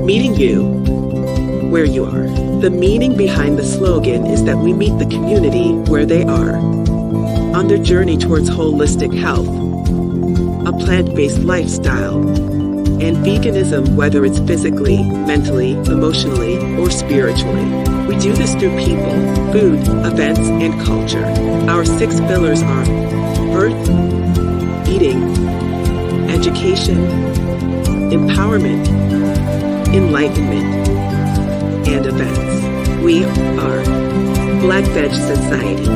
Meeting you where you are. The meaning behind the slogan is that we meet the community where they are on their journey towards holistic health, a plant-based lifestyle, and veganism, whether it's physically, mentally, emotionally, or spiritually. We do this through people, food, events, and culture. Our 6 pillars are birth, eating, education, empowerment, enlightenment, and events. We are Black Veg Society.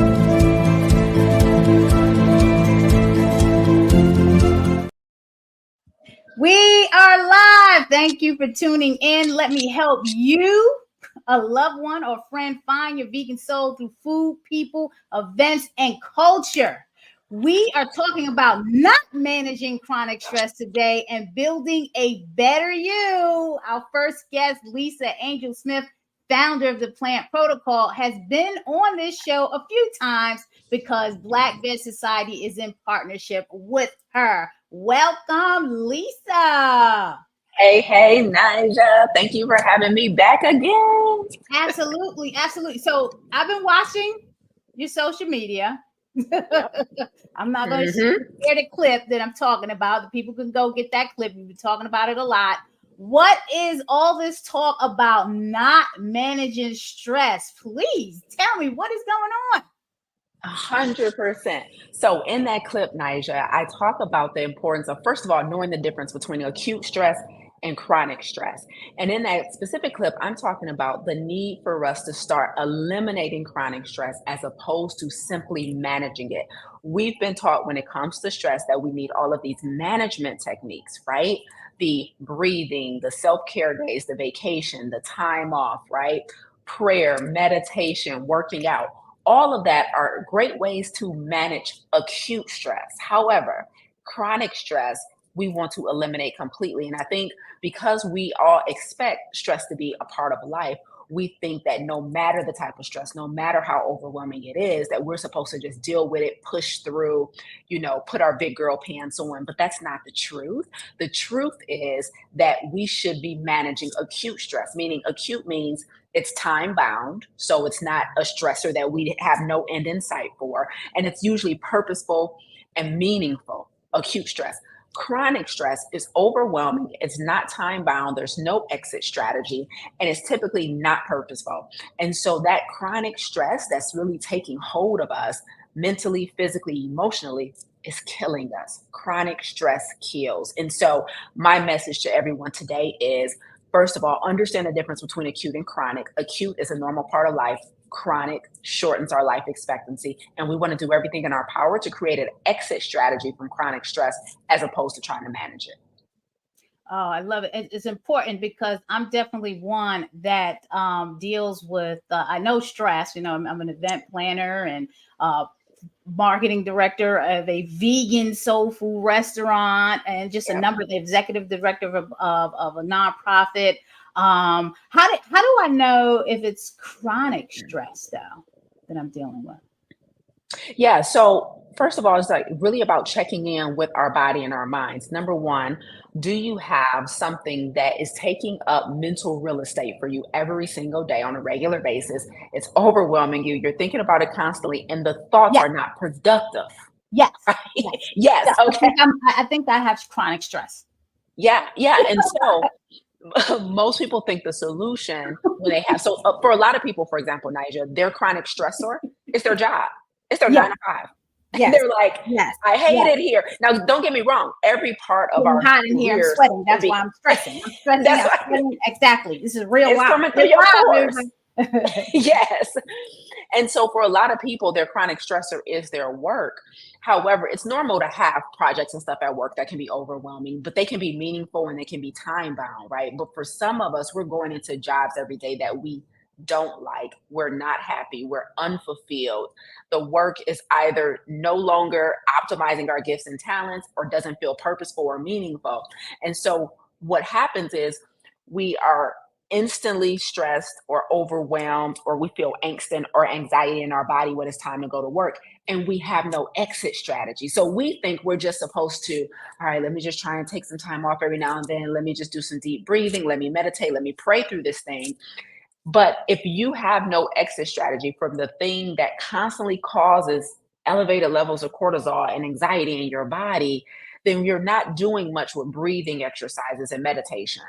We are live. Thank you for tuning in. Let me help you, a loved one or friend, find your vegan soul through food, people, events, and culture. We are talking about not managing chronic stress today and building a better you. Our first guest, Lisa Angel Smith, founder of the Plant Protocol, has been on this show a few times because Black Veg Society is in partnership with her. Welcome, Lisa. Hey, Naijha. Thank you for having me back again. Absolutely. So I've been watching your social media. I'm not going to share the clip that I'm talking about. The people can go get that clip. We've been talking about it a lot. What is all this talk about not managing stress? Please tell me what is going on. 100%. So in that clip, Naijha, I talk about the importance of, first of all, knowing the difference between acute stress and chronic stress. And in that specific clip, I'm talking about the need for us to start eliminating chronic stress as opposed to simply managing it. We've been taught when it comes to stress that we need all of these management techniques, right? The breathing, the self-care days, the vacation, the time off, right? Prayer, meditation, working out. All of that are great ways to manage acute stress. However, chronic stress, we want to eliminate completely. And I think because we all expect stress to be a part of life, we think that no matter the type of stress, no matter how overwhelming it is, that we're supposed to just deal with it, push through, put our big girl pants on. But that's not the truth. The truth is that we should be managing acute stress, meaning acute means it's time bound. So it's not a stressor that we have no end in sight for. And it's usually purposeful and meaningful, acute stress. Chronic stress is overwhelming. It's not time bound. There's no exit strategy, and it's typically not purposeful. And so that chronic stress that's really taking hold of us mentally, physically, emotionally is killing us. Chronic stress kills. And so my message to everyone today is, first of all, understand the difference between acute and chronic. Acute is a normal part of life. Chronic shortens our life expectancy. And we want to do everything in our power to create an exit strategy from chronic stress as opposed to trying to manage it. Oh, I love it. It's important because I'm definitely one that deals with, I know stress. I'm an event planner and marketing director of a vegan soul food restaurant and just a number of the executive director of a nonprofit. How do I know if it's chronic stress though that I'm dealing with? Yeah. So first of all, it's like really about checking in with our body and our minds. Number one, do you have something that is taking up mental real estate for you every single day on a regular basis? It's overwhelming you. You're thinking about it constantly and the thoughts are not productive. Yes. Right? Yes. Okay. I think I have chronic stress. Yeah. And so most people think the solution when they have, so for a lot of people, for example, Naijha, their chronic stressor is their job. It's their 9 to 5. Yes. They're like, I hate it here. Now, don't get me wrong. Every part of our hot in here, I'm sweating. That's why I'm stressing. I'm stressing. Exactly. This is real. It's coming through your pores. Yes. And so for a lot of people, their chronic stressor is their work. However, it's normal to have projects and stuff at work that can be overwhelming, but they can be meaningful and they can be time bound, right? But for some of us, we're going into jobs every day that we don't like. We're not happy. We're unfulfilled. The work is either no longer optimizing our gifts and talents or doesn't feel purposeful or meaningful. And so what happens is we are instantly stressed or overwhelmed, or we feel angst or anxiety in our body when it's time to go to work, and we have no exit strategy. So we think we're just supposed to, all right, let me just try and take some time off every now and then. Let me just do some deep breathing. Let me meditate. Let me pray through this thing. But if you have no exit strategy from the thing that constantly causes elevated levels of cortisol and anxiety in your body, then you're not doing much with breathing exercises and meditation.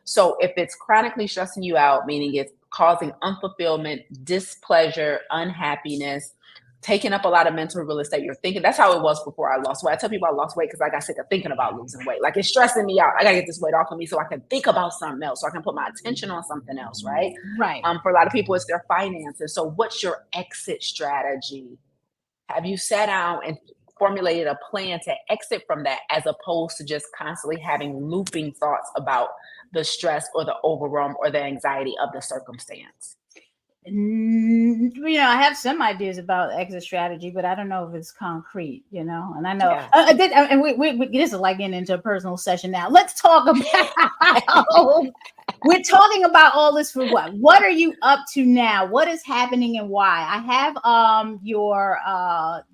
So if it's chronically stressing you out, meaning it's causing unfulfillment, displeasure, unhappiness, taking up a lot of mental real estate, you're thinking, that's how it was before I lost weight. I tell people I lost weight because I got sick of thinking about losing weight. Like, it's stressing me out. I gotta get this weight off of me so I can think about something else, so I can put my attention on something else, right? Right. For a lot of people, it's their finances. So what's your exit strategy? Have you sat down and formulated a plan to exit from that, as opposed to just constantly having looping thoughts about the stress or the overwhelm or the anxiety of the circumstance? I have some ideas about exit strategy, but I don't know if it's concrete, and I know, Yeah. and we this is like getting into a personal session now. Let's talk about, we're talking about all this for what? What are you up to now? What is happening and why? I have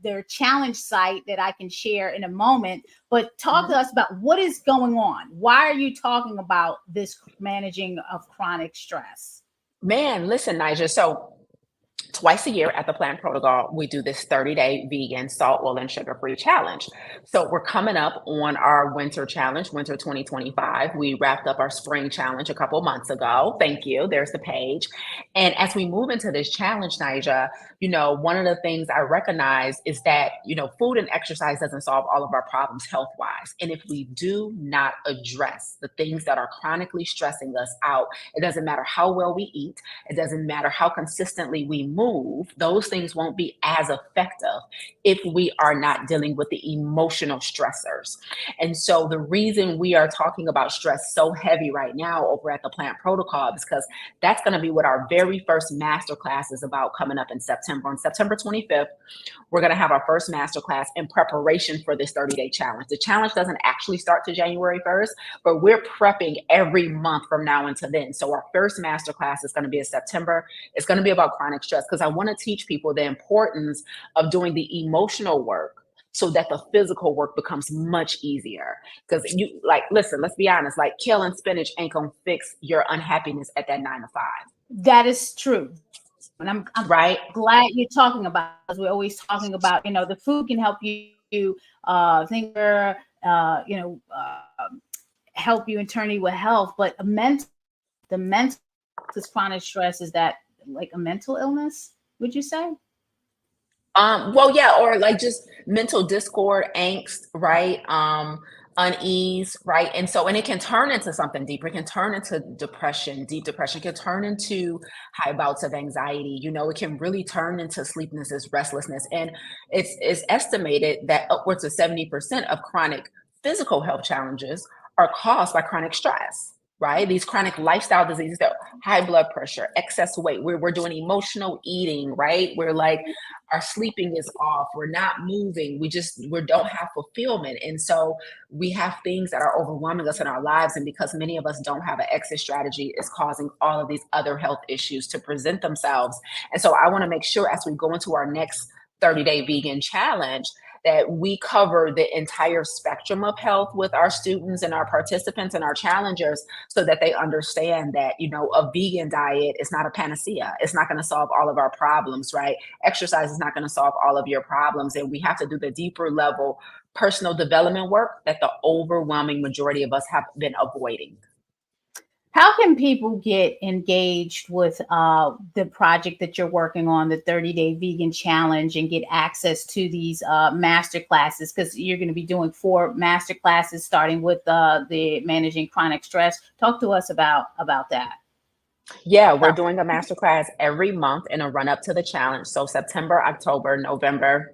their challenge site that I can share in a moment, but talk to us about what is going on. Why are you talking about this managing of chronic stress? Man, listen, Naijha. So twice a year at the Plant Protocol, we do this 30-day vegan, salt, oil, and sugar-free challenge. So we're coming up on our winter challenge, winter 2025. We wrapped up our spring challenge a couple months ago. Thank you. There's the page. And as we move into this challenge, Naijha, one of the things I recognize is that, food and exercise doesn't solve all of our problems health-wise. And if we do not address the things that are chronically stressing us out, it doesn't matter how well we eat. It doesn't matter how consistently we move. Those things won't be as effective if we are not dealing with the emotional stressors. And so the reason we are talking about stress so heavy right now over at the Plant Protocol is because that's going to be what our very first masterclass is about, coming up in September. On September 25th, we're going to have our first masterclass in preparation for this 30-day challenge. The challenge doesn't actually start to January 1st, but we're prepping every month from now until then. So our first masterclass is going to be in September. It's going to be about chronic stress, because I want to teach people the importance of doing the emotional work so that the physical work becomes much easier. Because listen, let's be honest, like, killing spinach ain't going to fix your unhappiness at that 9 to 5. That is true. And I'm right. glad you're talking about, because we're always talking about, the food can help you think, help you internally with health, but the mental chronic stress, is that like a mental illness, would you say? Well, yeah, or like just mental discord, angst, right? Unease, right? And it can turn into something deeper. It can turn into depression, deep depression. It can turn into high bouts of anxiety. It can really turn into sleeplessness, restlessness. And it's estimated that upwards of 70% of chronic physical health challenges are caused by chronic stress. Right? These chronic lifestyle diseases, that high blood pressure, excess weight, we're doing emotional eating, right? We're like, our sleeping is off. We're not moving. We don't have fulfillment. And so we have things that are overwhelming us in our lives. And because many of us don't have an exit strategy, it's causing all of these other health issues to present themselves. And so I want to make sure, as we go into our next 30-day vegan challenge, that we cover the entire spectrum of health with our students and our participants and our challengers, so that they understand that, a vegan diet is not a panacea. It's not going to solve all of our problems, right? Exercise is not going to solve all of your problems. And we have to do the deeper level personal development work that the overwhelming majority of us have been avoiding. How can people get engaged with the project that you're working on, the 30-day vegan challenge, and get access to these master classes? Because you're going to be doing 4 master classes, starting with the managing chronic stress. Talk to us about that. Yeah, we're doing a masterclass every month in a run up to the challenge. So September, October, November,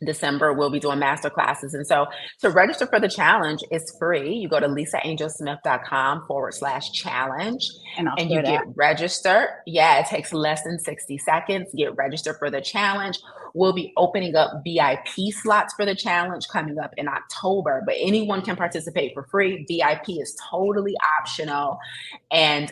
December, we'll be doing master classes. And so to register for the challenge, it's free. You go to lisaangelsmith.com/challenge and you get registered. Yeah, it takes less than 60 seconds. Get registered for the challenge. We'll be opening up VIP slots for the challenge coming up in October, but anyone can participate for free. VIP is totally optional. And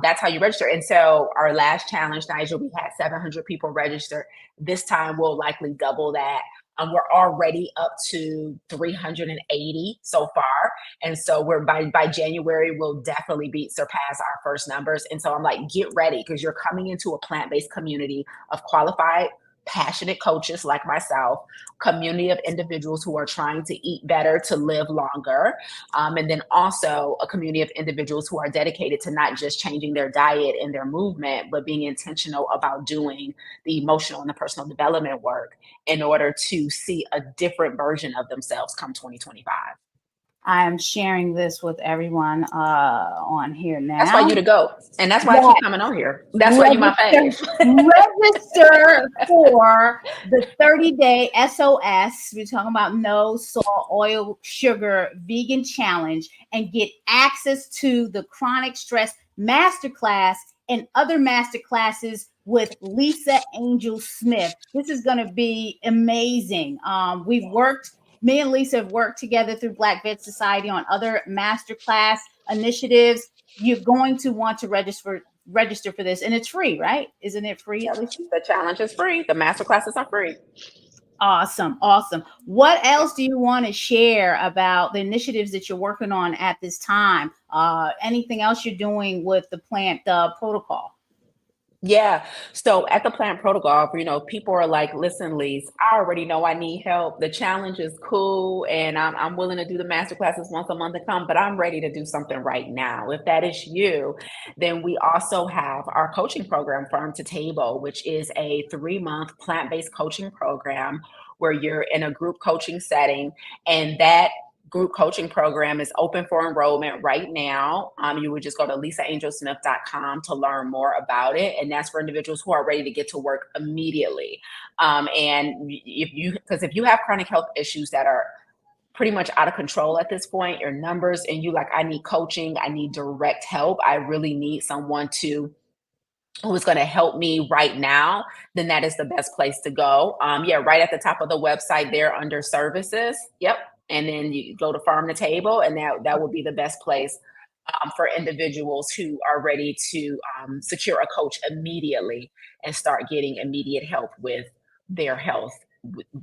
that's how you register. And so our last challenge, Naijha, we had 700 people register. This time we'll likely double that. We're already up to 380 so far. And so we're by January, we'll definitely surpass our first numbers. And so I'm like, get ready, because you're coming into a plant-based community of qualified, passionate coaches like myself, community of individuals who are trying to eat better, to live longer. And then also a community of individuals who are dedicated to not just changing their diet and their movement, but being intentional about doing the emotional and the personal development work in order to see a different version of themselves come 2025. I am sharing this with everyone on here now. That's why you to go. And that's why I keep coming on here. That's why you my fave. Register for the 30-day SOS. We're talking about no salt, oil, sugar, vegan challenge, and get access to the chronic stress masterclass and other masterclasses with Lisa Angel Smith. This is going to be amazing. Me and Lisa have worked together through Black Vet Society on other masterclass initiatives. You're going to want to register for this, and it's free, right? Isn't it free? At least the challenge is free. The masterclasses are free. Awesome. What else do you want to share about the initiatives that you're working on at this time? Anything else you're doing with the plant protocol? Yeah. So at the plant protocol, people are like, listen, Lise, I already know I need help. The challenge is cool, and I'm willing to do the masterclasses once a month to come, but I'm ready to do something right now. If that is you, then we also have our coaching program, Farm to Table, which is a 3-month plant-based coaching program where you're in a group coaching setting, and that group coaching program is open for enrollment right now. You would just go to lisaangelsmith.com to learn more about it. And that's for individuals who are ready to get to work immediately. And if you have chronic health issues that are pretty much out of control at this point, your numbers, and you like, I need coaching, I need direct help, I really need someone who is going to help me right now, then that is the best place to go. Right at the top of the website there under services. Yep. And then you go to Farm to Table, and that would be the best place for individuals who are ready to secure a coach immediately and start getting immediate help with their health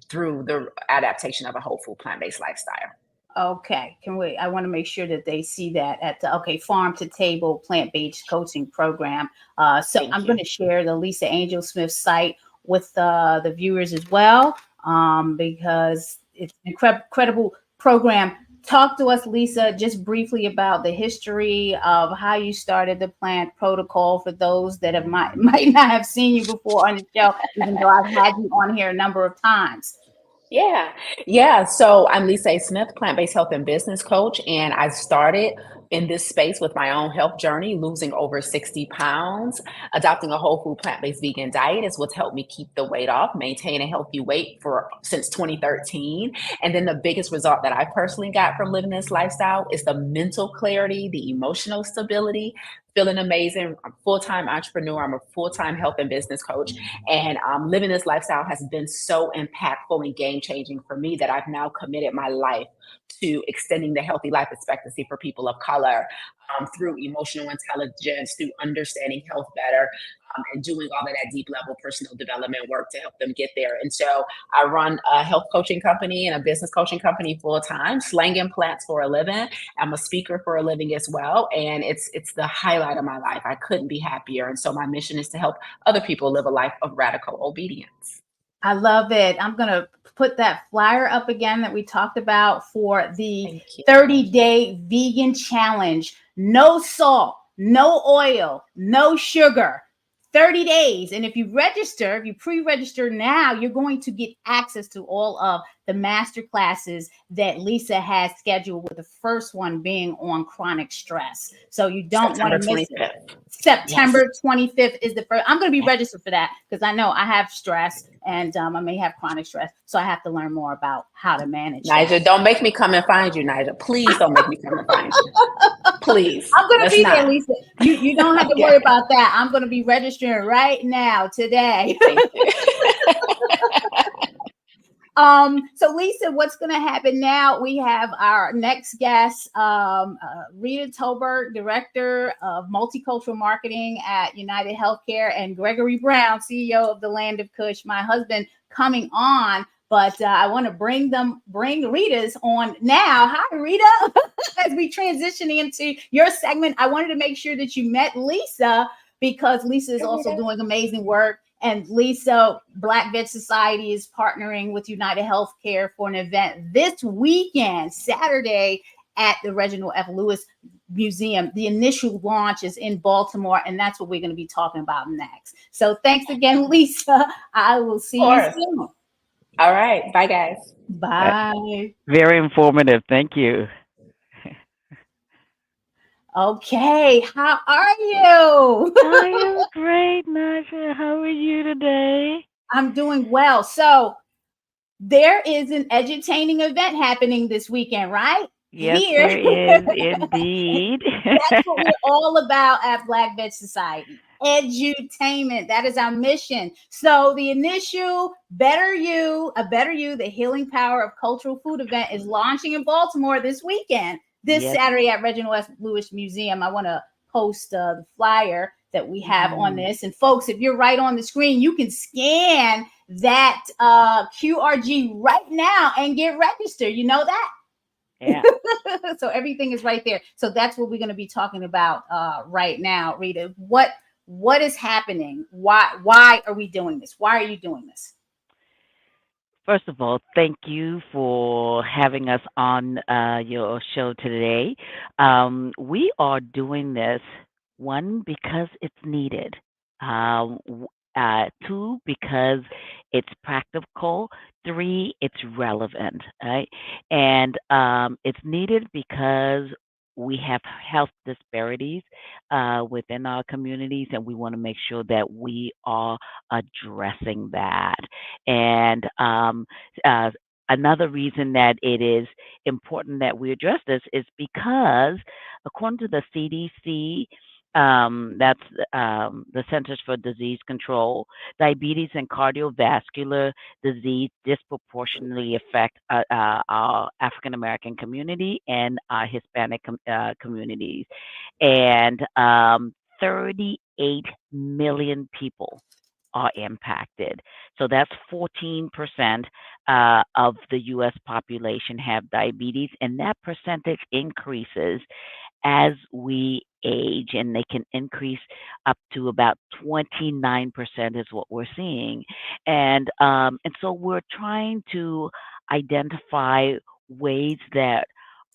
through the adaptation of a whole food plant-based lifestyle. Okay, I want to make sure that they see that at the Farm to Table plant-based coaching program. So I'm going to share the Lisa Angel Smith site with the viewers as well, because it's an incredible program. Talk to us, Lisa, just briefly about the history of how you started the plant protocol for those that might not have seen you before on the show, even though I've had you on here a number of times. Yeah. So I'm Lisa A. Smith, plant-based health and business coach, and I started in this space with my own health journey, losing over 60 pounds. Adopting a whole food plant-based vegan diet is what's helped me keep the weight off, maintain a healthy weight since 2013. And then the biggest result that I personally got from living this lifestyle is the mental clarity, the emotional stability, feeling amazing. I'm a full-time entrepreneur. I'm a full-time health and business coach. And living this lifestyle has been so impactful and game-changing for me that I've now committed my life to extending the healthy life expectancy for people of color through emotional intelligence, through understanding health better, and doing all of that deep level personal development work to help them get there. And so I run a health coaching company and a business coaching company full time, slanging plants for a living. I'm a speaker for a living as well. And it's the highlight of my life. I couldn't be happier. And so my mission is to help other people live a life of radical obedience. I love it. I'm going to put that flyer up again that we talked about for the 30-day vegan challenge. No salt, no oil, no sugar. 30 days. And if you pre-register now, you're going to get access to all of the master classes that Lisa has scheduled, with the first one being on chronic stress. So you don't want to miss it. September 25th is the first. I'm going to be registered for that because I know I have stress and I may have chronic stress. So I have to learn more about how to manage Naijha, don't make me come and find you, Naijha. Please don't make me come and find you. Please. I'm going to be there, Lisa. You don't have to worry about that. I'm going to be registering right now, today. So Lisa, what's going to happen now? We have our next guest, Rita Tolbert, Director of Multicultural Marketing at UnitedHealthcare, and Gregory Brown, CEO of the Land of Kush, my husband, coming on. But I want to bring Rita's on now. Hi, Rita. As we transition into your segment, I wanted to make sure that you met Lisa, because Lisa is also doing amazing work. And Lisa, Black Vet Society is partnering with UnitedHealthcare for an event this weekend, Saturday, at the Reginald F Lewis Museum. The initial launch is in Baltimore, and that's what we're going to be talking about next. So thanks again, Lisa. I will see you soon. All right. Bye, guys. Bye. Very informative. Thank you. Okay, how are you? I am great, Naijha. How are you today? I'm doing well. So there is an edutaining event happening this weekend, right? Yes, Here. there is indeed. That's what we're all about at Black Vet Society. Edutainment. That is our mission. So the initial Better You, the Healing Power of Cultural Food event is launching in Baltimore this weekend. This Saturday at Reginald F Lewis Museum. I want to post the flyer that we have on this. And folks, if you're right on the screen, you can scan that QRG right now and get registered. You know that? Yeah. So everything is right there. So that's what we're going to be talking about right now, Rita. What is happening? Why are we doing this? Why are you doing this? First of all, thank you for having us on your show today. We are doing this, one, because it's needed. Two, because it's practical. Three, it's relevant, right? And it's needed because we have health disparities within our communities, and we want to make sure that we are addressing that. And another reason that it is important that we address this is because, according to the CDC, that's the Centers for Disease Control, diabetes and cardiovascular disease disproportionately affect our African American community and our Hispanic communities. And 38 million people are impacted. So that's 14% of the U.S. population have diabetes, and that percentage increases as we age, and they can increase up to about 29% is what we're seeing. And so we're trying to identify ways that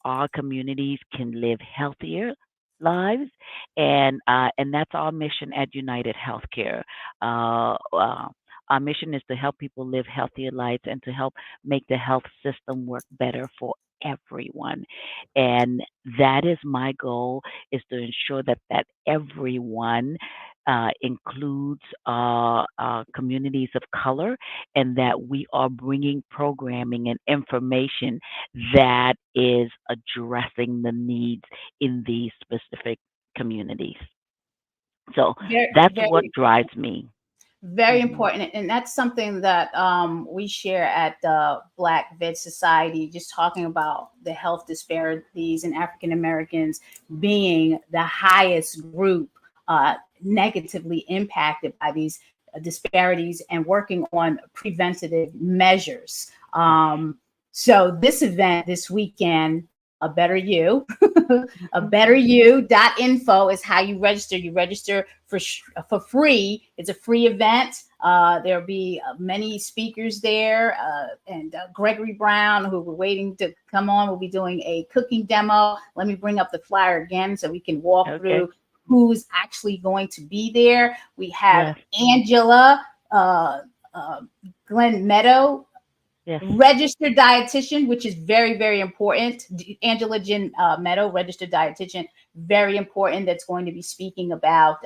our communities can live healthier lives, and that's our mission at UnitedHealthcare. Our mission is to help people live healthier lives and to help make the health system work better for everyone. And that is my goal, is to ensure that everyone includes communities of color, and that we are bringing programming and information that is addressing the needs in these specific communities. So that's what drives me. Very important. And that's something that we share at the Black Vet Society, just talking about the health disparities and African Americans being the highest group negatively impacted by these disparities, and working on preventative measures. So this event this weekend, A Better You, ABetterYou.info is how you register. You register for free. It's a free event. There'll be many speakers there, and Gregory Brown, who we're waiting to come on, will be doing a cooking demo. Let me bring up the flyer again so we can walk through who's actually going to be there. We have Angela Glenn Meadow, registered dietitian, which is very, very important. Angela Jen Meadow, registered dietitian, very important. That's going to be speaking about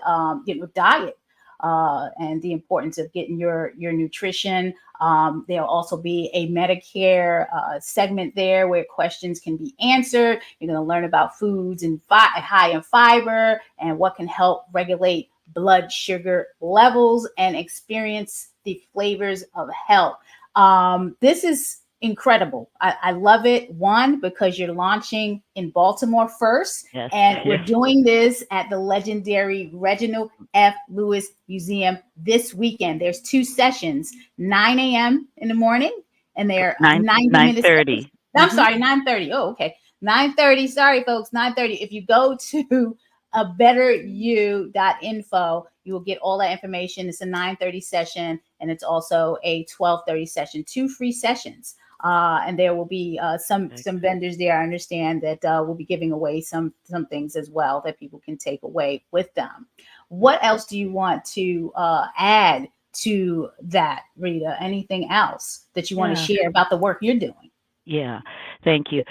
diet and the importance of getting your nutrition. There'll also be a Medicare segment there where questions can be answered. You're going to learn about foods and high in fiber and what can help regulate blood sugar levels and experience the flavors of health. This is incredible. I love it. One, because you're launching in Baltimore first, Yes. and we're Yes. doing this at the legendary Reginald F Lewis Museum this weekend. There's 2 sessions, 9 a.m. in the morning, and they're 90 minutes. 9:30. I'm sorry, 9:30. Oh, okay. 9:30. Sorry, folks, 9:30. If you go to ABetterYou.info, you will get all that information. It's a 9:30 session, and it's also a 12:30 session, 2 free sessions. And there will be some vendors there. I understand that we'll be giving away some things as well that people can take away with them. What else do you want to add to that, Rita? Anything else that you want to share about the work you're doing? Yeah, thank you.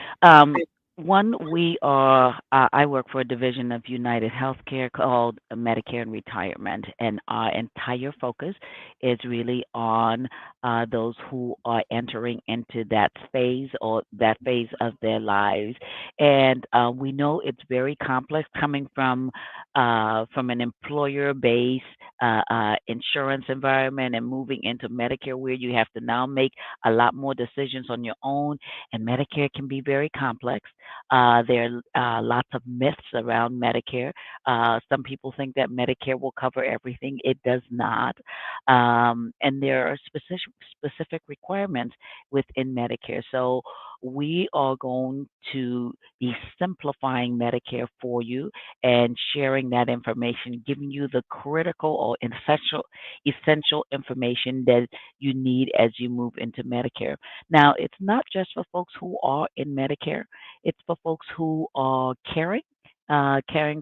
One, I work for a division of UnitedHealthcare called Medicare and Retirement, and our entire focus is really on those who are entering into that phase or that phase of their lives. And we know it's very complex coming from an employer-based insurance environment and moving into Medicare, where you have to now make a lot more decisions on your own, and Medicare can be very complex. There are lots of myths around Medicare. Some people think that Medicare will cover everything. It does not. And there are specific requirements within Medicare. So we are going to be simplifying Medicare for you and sharing that information, giving you the critical or essential information that you need as you move into Medicare. Now, it's not just for folks who are in Medicare, it's for folks who are caring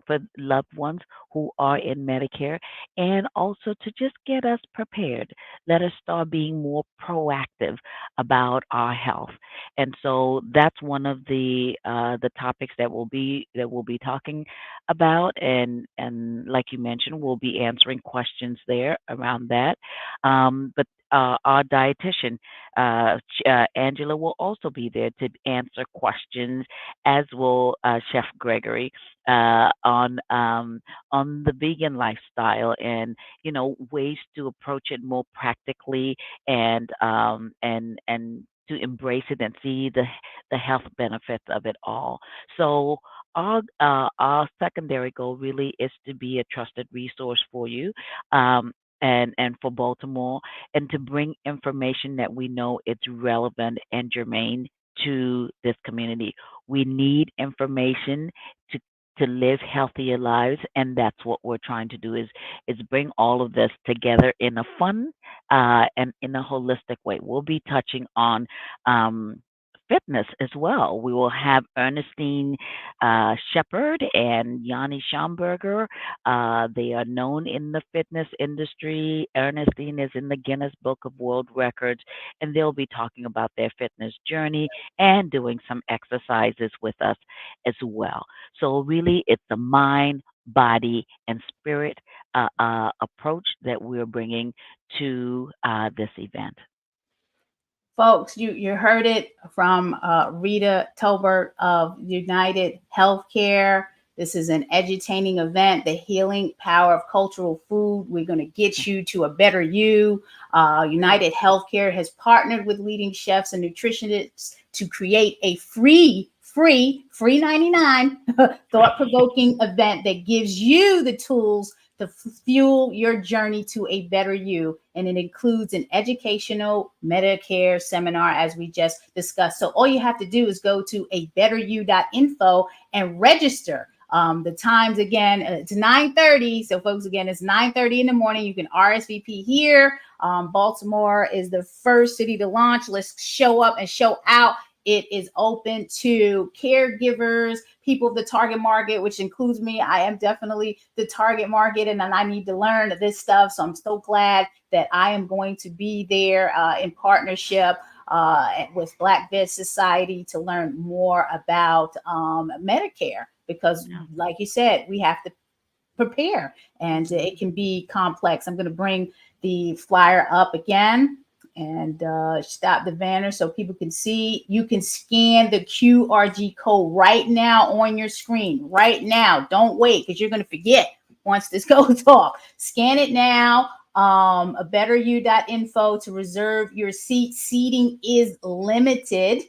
for loved ones who are in Medicare, and also to just get us prepared. Let us start being more proactive about our health. And so that's one of the topics that we'll be talking about, and like you mentioned, we'll be answering questions there around that. But our dietitian, Angela, will also be there to answer questions, as will Chef Gregory, on the vegan lifestyle, and ways to approach it more practically, and to embrace it and see the health benefits of it all. So our secondary goal really is to be a trusted resource for you. And for Baltimore, and to bring information that we know it's relevant and germane to this community. We need information to live healthier lives, and that's what we're trying to do, is bring all of this together in a fun and in a holistic way. We'll be touching on fitness as well. We will have Ernestine Shepard and Yanni Schomburger. They are known in the fitness industry. Ernestine is in the Guinness Book of World Records, and they'll be talking about their fitness journey and doing some exercises with us as well. So really, it's a mind, body, and spirit approach that we're bringing to this event. Folks, you heard it from Rita Tolbert of UnitedHealthcare. This is an edutaining event, the healing power of cultural food. We're going to get you to a better you. UnitedHealthcare has partnered with leading chefs and nutritionists to create a free 99 thought-provoking event that gives you the tools to fuel your journey to a better you. And it includes an educational Medicare seminar, as we just discussed. So all you have to do is go to ABetterYou.info and register. The times, again, it's 9:30. So folks, again, it's 9:30 in the morning. You can RSVP here. Baltimore is the first city to launch. Let's show up and show out. It is open to caregivers, people of the target market, which includes me. I am definitely the target market, and I need to learn this stuff. So I'm so glad that I am going to be there in partnership with Black Vet Society to learn more about Medicare, because like you said, we have to prepare, and it can be complex. I'm going to bring the flyer up again and stop the banner so people can see. You can scan the QRG code right now on your screen, right now. Don't wait, because you're going to forget once this goes off. Scan it now. ABetterYou.info to reserve your seat. Seating is limited.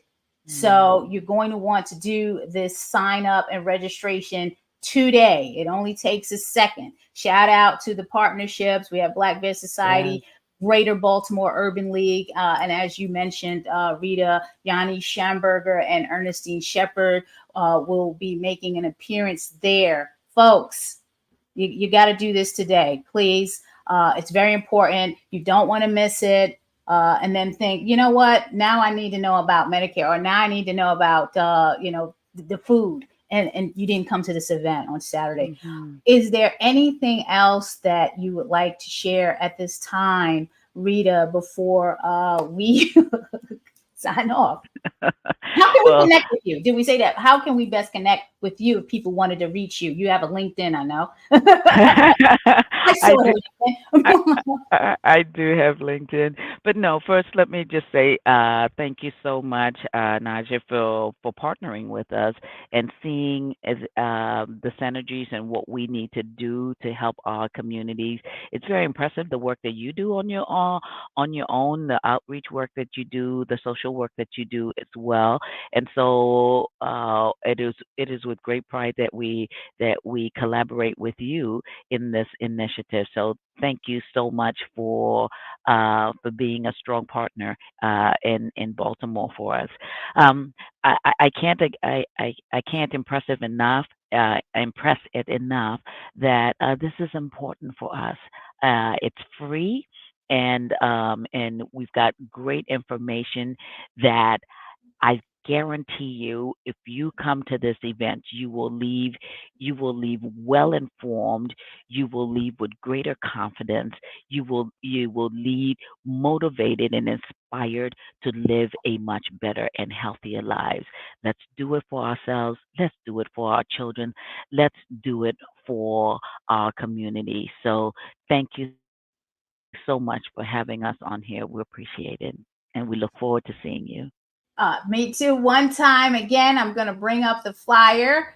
So you're going to want to do this sign up and registration today. It only takes a second. Shout out to the partnerships. We have Black Veg Society, Greater Baltimore Urban League, and as you mentioned, Rita, Yanni Schamberger, and Ernestine Shepard will be making an appearance there. Folks, you got to do this today, please. It's very important. You don't want to miss it. And then think, you know what? Now I need to know about Medicare, or now I need to know about, the food. And you didn't come to this event on Saturday. Is there anything else that you would like to share at this time, Rita, before we sign off? How can we connect with you? Did we say that? How can we best connect with you if people wanted to reach you? You have a LinkedIn, I know. I do have LinkedIn. But no, first, let me just say thank you so much, Naijha, for partnering with us and seeing the synergies and what we need to do to help our communities. It's very impressive, the work that you do on your own, the outreach work that you do, the social work that you do as well. And so it is with great pride that we collaborate with you in this initiative. So thank you so much for being a strong partner in Baltimore for us. I can't impress it enough that this is important for us. It's free, and we've got great information that I guarantee you, if you come to this event, you will leave well informed. You will leave with greater confidence. You will leave motivated and inspired to live a much better and healthier lives. Let's do it for ourselves. Let's do it for our children. Let's do it for our community. So thank you so much for having us on here. We appreciate it, and we look forward to seeing you. Me too. One time again, I'm going to bring up the flyer.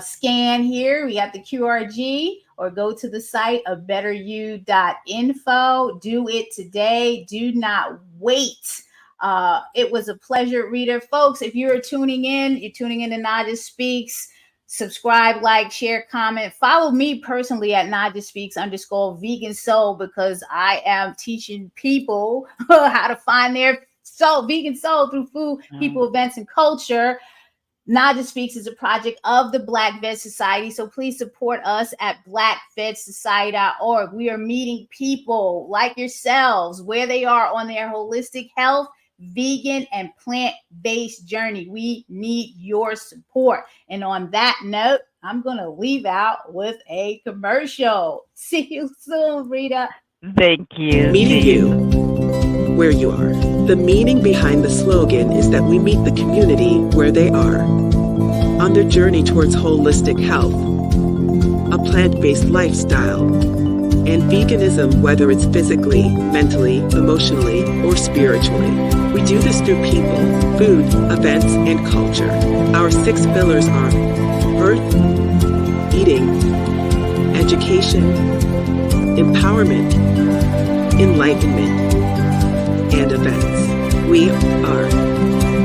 Scan here. We got the QRG, or go to the site of ABetterYou.info. Do it today. Do not wait. It was a pleasure, Rita. Folks, if you're tuning in to Naijha Speaks. Subscribe, like, share, comment. Follow me personally at Naijha Speaks _vegan soul, because I am teaching people how to find their vegan soul through food, people, events, and culture. Naijha Speaks is a project of the Black Veg Society, so please support us at blackvegsociety.org. We are meeting people like yourselves where they are on their holistic health, vegan, and plant-based journey. We need your support. And on that note, I'm going to leave out with a commercial. See you soon, Rita. Thank you. Meeting you where you are. The meaning behind the slogan is that we meet the community where they are. On their journey towards holistic health, a plant-based lifestyle, and veganism, whether it's physically, mentally, emotionally, or spiritually. We do this through people, food, events, and culture. Our 6 pillars are birth, eating, education, empowerment, enlightenment, and events. We are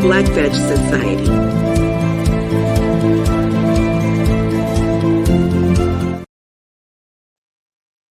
Black Veg Society.